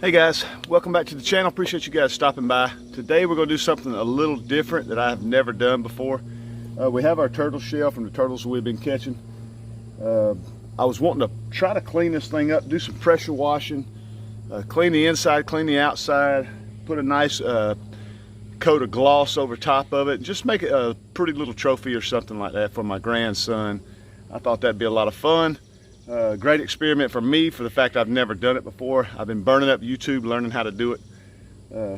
Hey guys, welcome back to the channel. Appreciate you guys stopping by. Today we're going to do something a little different that I have never done before. We have our turtle shell from the turtles we've been catching. I was wanting to try to clean this thing up, do some pressure washing, clean the inside, clean the outside, put a nice coat of gloss over top of it, and just make it a pretty little trophy or something like that for my grandson. I thought that'd be a lot of fun. Great experiment for me for the fact I've never done it before. I've been burning up YouTube learning how to do it.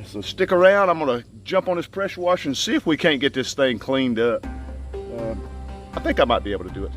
So stick around. I'm going to jump on this pressure washer and see if we can't get this thing cleaned up. I think I might be able to do it.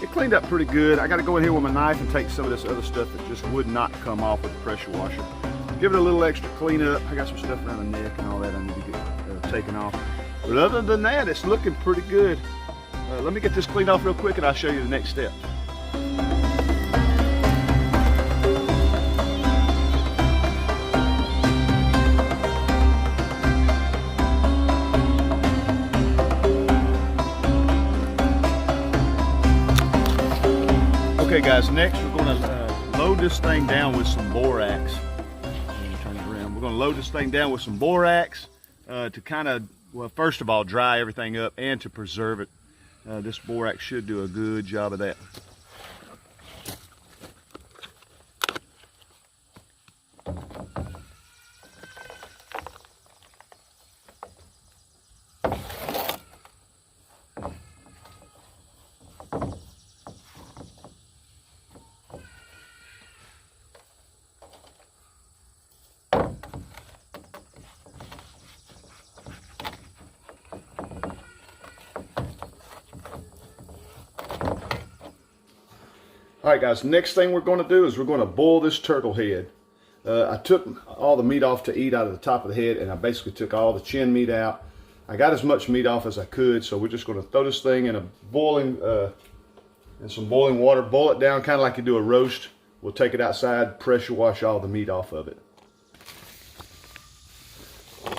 It cleaned up pretty good. I got to go in here with my knife and take some of this other stuff that just would not come off with the pressure washer. Give it a little extra cleanup. I got some stuff around the neck and all that I need to get taken off. But other than that, it's looking pretty good. Let me get this cleaned off real quick and I'll show you the next step. Okay guys, next we're going to load this thing down with some borax. Turn it around. We're going to load this thing down with some borax to kind of, well, first of all, dry everything up and to preserve it. This borax should do a good job of that. All right guys, next thing we're going to do is we're going to boil this turtle head. I took all the meat off to eat out of the top of the head, and I basically took all the chin meat out. I got as much meat off as I could, so we're just going to throw this thing in a boiling, in some boiling water, boil it down kind of like you do a roast. We'll take it outside, pressure wash all the meat off of it.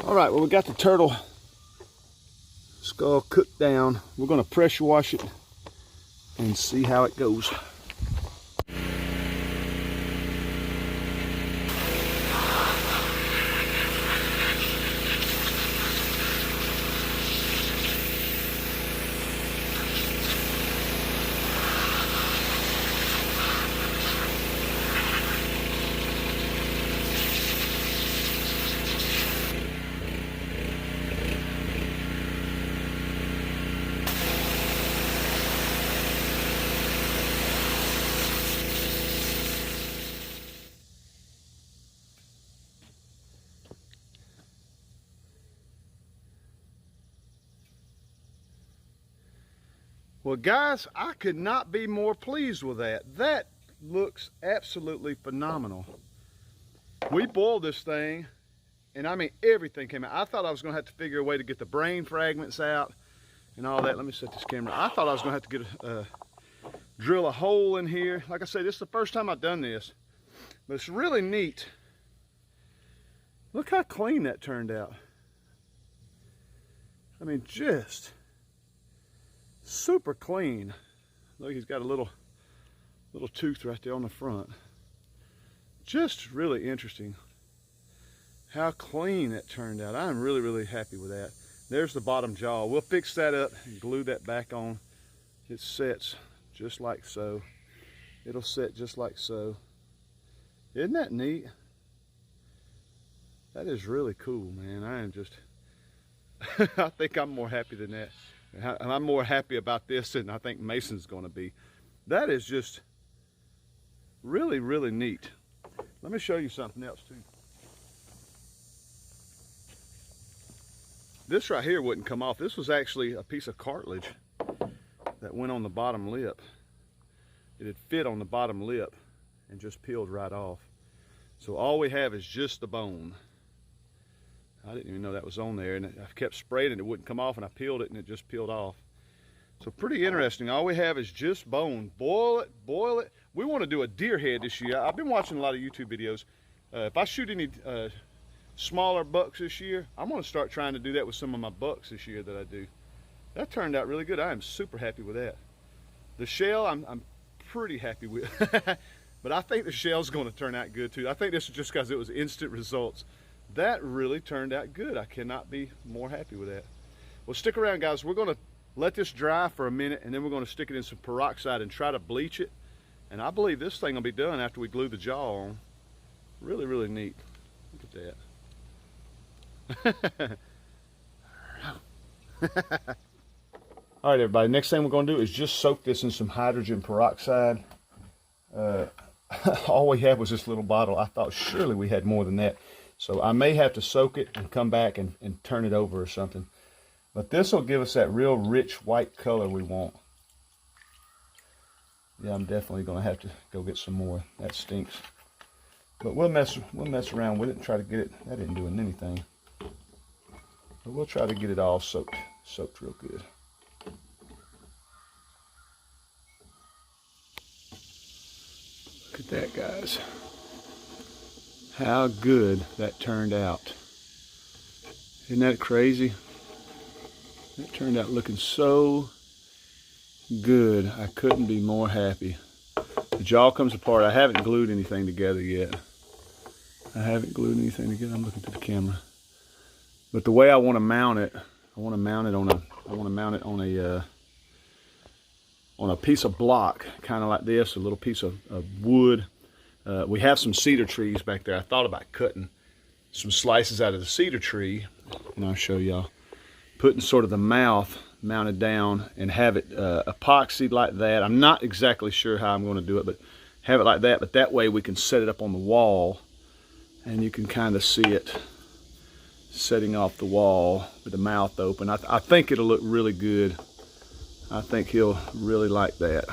All right, well, we got the turtle skull cooked down. We're going to pressure wash it and see how it goes. Well guys, I could not be more pleased with that. That looks absolutely phenomenal. We boiled this thing, and I mean everything came out. I thought I was going to have to figure a way to get the brain fragments out and all that. Let me set this camera. I thought I was going to have to get drill a hole in here. Like I said, this is the first time I've done this, but it's really neat. Look how clean that turned out. I mean, just super clean. Look, he's got a little tooth right there on the front. Just really interesting how clean that turned out. I'm really, really happy with that. There's the bottom jaw. We'll fix that up and glue that back on. It sets just like so. It'll set just like so. Isn't that neat? That is really cool, man. I am just, I think I'm more happy than that. And I'm more happy about this than I think Mason's gonna be. That is just really, really neat. Let me show you something else too. This right here wouldn't come off. This was actually a piece of cartilage that went on the bottom lip. It had fit on the bottom lip and just peeled right off. So all we have is just the bone. I didn't even know that was on there, and I kept spraying it, it wouldn't come off, and I peeled it and it just peeled off. So pretty interesting. All we have is just bone. Boil it, boil it. We want to do a deer head this year. I've been watching a lot of YouTube videos. If I shoot any smaller bucks this year, I'm going to start trying to do that with some of my bucks this year that I do. That turned out really good. I am super happy with that. The shell, I'm pretty happy with. But I think the shell's going to turn out good too. I think this is just because it was instant results. That really turned out good. I cannot be more happy with that. Well, stick around, guys. We're going to let this dry for a minute, and then we're going to stick it in some peroxide and try to bleach it. And I believe this thing will be done after we glue the jaw on. Really, really neat. Look at that. All right, everybody. Next thing we're going to do is just soak this in some hydrogen peroxide. All we had was this little bottle. I thought surely we had more than that. So I may have to soak it and come back and turn it over or something. But this will give us that real rich white color we want. Yeah, I'm definitely going to have to go get some more. That stinks. But we'll mess around with it and try to get it. That isn't doing anything. But we'll try to get it all soaked real good. Look at that, guys. How good that turned out. Isn't that crazy? It turned out looking so good. I couldn't be more happy. The jaw comes apart. I haven't glued anything together yet. I'm looking to the camera. But the way I want to mount it, I want to mount it on a piece of block, kind of like this, a little piece of wood. We have some cedar trees back there. I thought about cutting some slices out of the cedar tree, and I'll show y'all. Putting sort of the mouth mounted down and have it epoxied like that. I'm not exactly sure how I'm going to do it, but have it like that. But that way we can set it up on the wall, and you can kind of see it setting off the wall with the mouth open. I think it'll look really good. I think he'll really like that.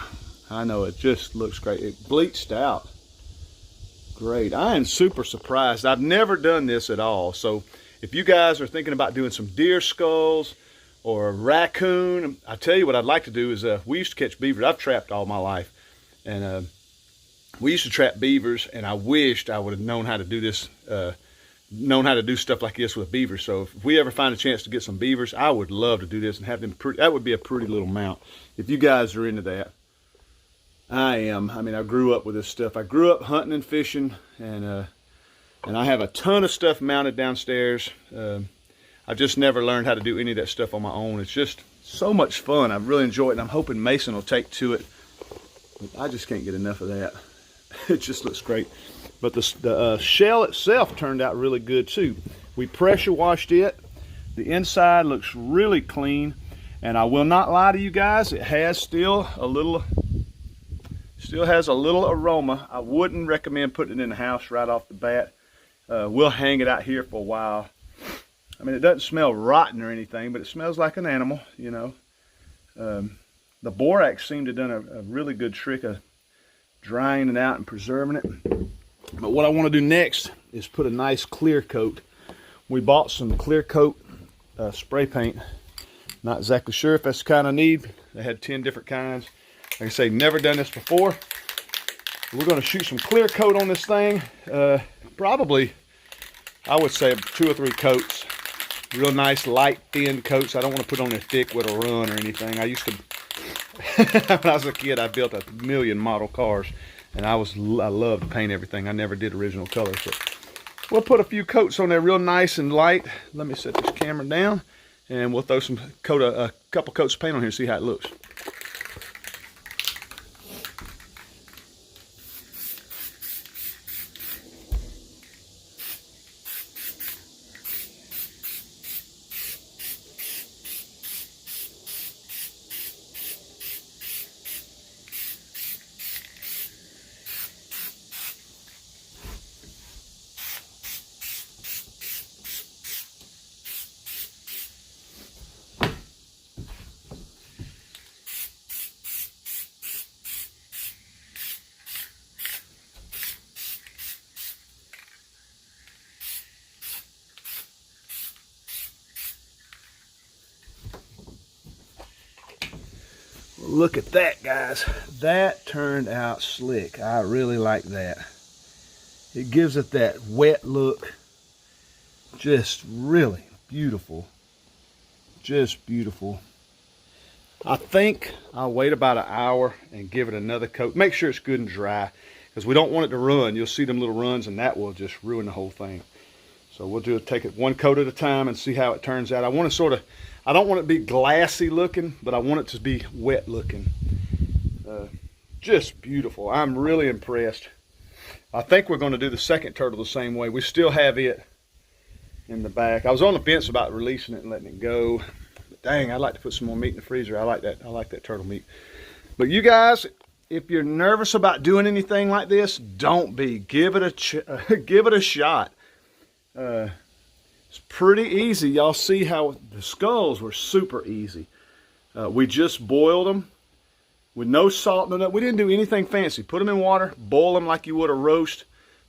I know it just looks great. It bleached out great. I am super surprised. I've never done this at all. So if you guys are thinking about doing some deer skulls or a raccoon, I tell you what I'd like to do is we used to catch beavers. I've trapped all my life, and we used to trap beavers, and I wished I would have known how to do this, known how to do stuff like this with beavers. So if we ever find a chance to get some beavers, I would love to do this and have them pretty. That would be a pretty little mount if you guys are into that. I am. I mean, I grew up with this stuff. I grew up hunting and fishing, and I have a ton of stuff mounted downstairs. I've just never learned how to do any of that stuff on my own. It's just so much fun. I really enjoy it, and I'm hoping Mason will take to it. I just can't get enough of that. It just looks great. But the shell itself turned out really good too. We pressure washed it. The inside looks really clean, and I will not lie to you guys, it has still has a little aroma. I wouldn't recommend putting it in the house right off the bat. We'll hang it out here for a while. I mean, it doesn't smell rotten or anything, but it smells like an animal, you know. The borax seemed to have done a really good trick of drying it out and preserving it. But what I want to do next is put a nice clear coat. We bought some clear coat spray paint. Not exactly sure if that's the kind I need. They had 10 different kinds. Like I say, never done this before. We're going to shoot some clear coat on this thing. Probably, I would say 2 or 3 coats. Real nice, light, thin coats. I don't want to put on there thick with a run or anything. I used to When I was a kid, I built 1,000,000 model cars, and I loved to paint everything. I never did original colors. So we'll put a few coats on there real nice and light. Let me set this camera down, and we'll throw a couple coats of paint on here and see how it looks. Look at that, guys. That turned out slick. I really like that. It gives it that wet look. Just really beautiful. Just beautiful. I think I'll wait about an hour and give it another coat. Make sure it's good and dry, because we don't want it to run. You'll see them little runs, and that will just ruin the whole thing. So we'll take it one coat at a time and see how it turns out. I don't want it to be glassy looking, but I want it to be wet looking. Just beautiful. I'm really impressed. I think we're going to do the second turtle the same way. We still have it in the back. I was on the fence about releasing it and letting it go. But dang, I'd like to put some more meat in the freezer. I like that turtle meat. But you guys, if you're nervous about doing anything like this, don't be. Give it a shot. It's pretty easy. Y'all see how the skulls were super easy. We just boiled them with no salt, no nothing. We didn't do anything fancy. Put them in water, boil them like you would a roast,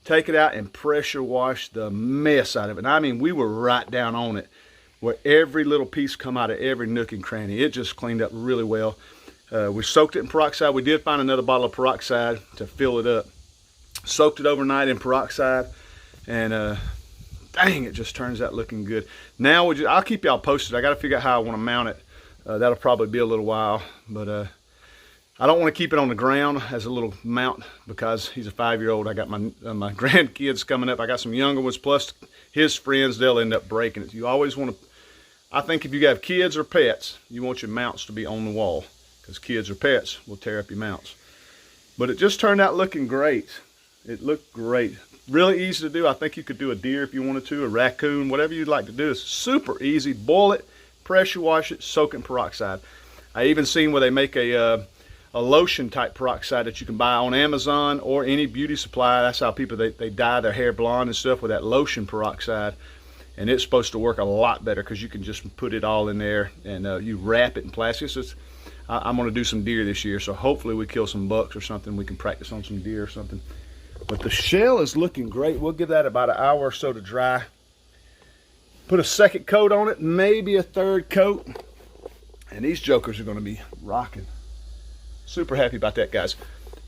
take it out and pressure wash the mess out of it. And I mean, we were right down on it, where every little piece come out of every nook and cranny. It just cleaned up really well. We soaked it in peroxide. We did find another bottle of peroxide to fill it up. Soaked it overnight in peroxide, and dang, it just turns out looking good. Now I'll keep y'all posted. I got to figure out how I want to mount it. That'll probably be a little while, but I don't want to keep it on the ground as a little mount, because he's a 5-year-old. I got my grandkids coming up. I got some younger ones, plus his friends. They'll end up breaking it. You always want to, I think if you have kids or pets, you want your mounts to be on the wall, because kids or pets will tear up your mounts. But it just turned out looking great. It looked great. Really easy to do. I think you could do a deer if you wanted to, a raccoon, whatever you'd like to do. It's super easy. Boil it, pressure wash it, soak it in peroxide. I even seen where they make a lotion type peroxide that you can buy on Amazon or any beauty supply. That's how people, they dye their hair blonde and stuff with that lotion peroxide. And it's supposed to work a lot better, because you can just put it all in there and you wrap it in plastic. So I'm going to do some deer this year, so hopefully we kill some bucks or something. We can practice on some deer or something. But the shell is looking great. We'll give that about an hour or so to dry. Put a second coat on it, maybe a third coat. And these jokers are going to be rocking. Super happy about that, guys.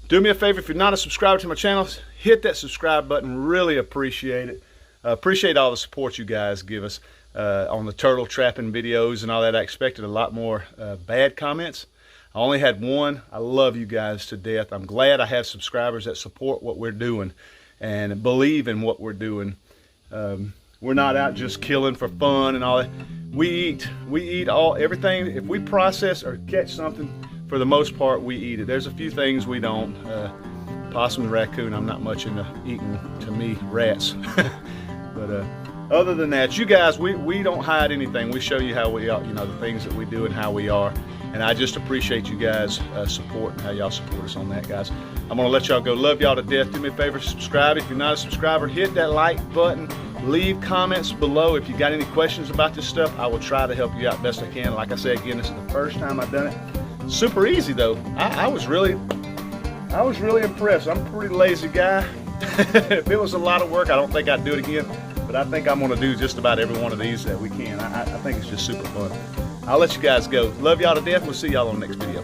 Do me a favor, if you're not a subscriber to my channel, hit that subscribe button. Really appreciate it. Appreciate all the support you guys give us on the turtle trapping videos and all that. I expected a lot more bad comments. I only had one. I love you guys to death. I'm glad I have subscribers that support what we're doing and believe in what we're doing. We're not out just killing for fun and all that. We eat everything. If we process or catch something, for the most part, we eat it. There's a few things we don't. Possum and raccoon, I'm not much into eating, to me, rats. But other than that, you guys, we don't hide anything. We show you how we are, the things that we do and how we are. And I just appreciate you guys' support and how y'all support us on that, guys. I'm going to let y'all go. Love y'all to death. Do me a favor, subscribe. If you're not a subscriber, hit that like button. Leave comments below if you got any questions about this stuff. I will try to help you out best I can. Like I said, again, this is the first time I've done it. Super easy, though. I was really impressed. I'm a pretty lazy guy. If it was a lot of work, I don't think I'd do it again. But I think I'm going to do just about every one of these that we can. I think it's just super fun. I'll let you guys go. Love y'all to death. We'll see y'all on the next video.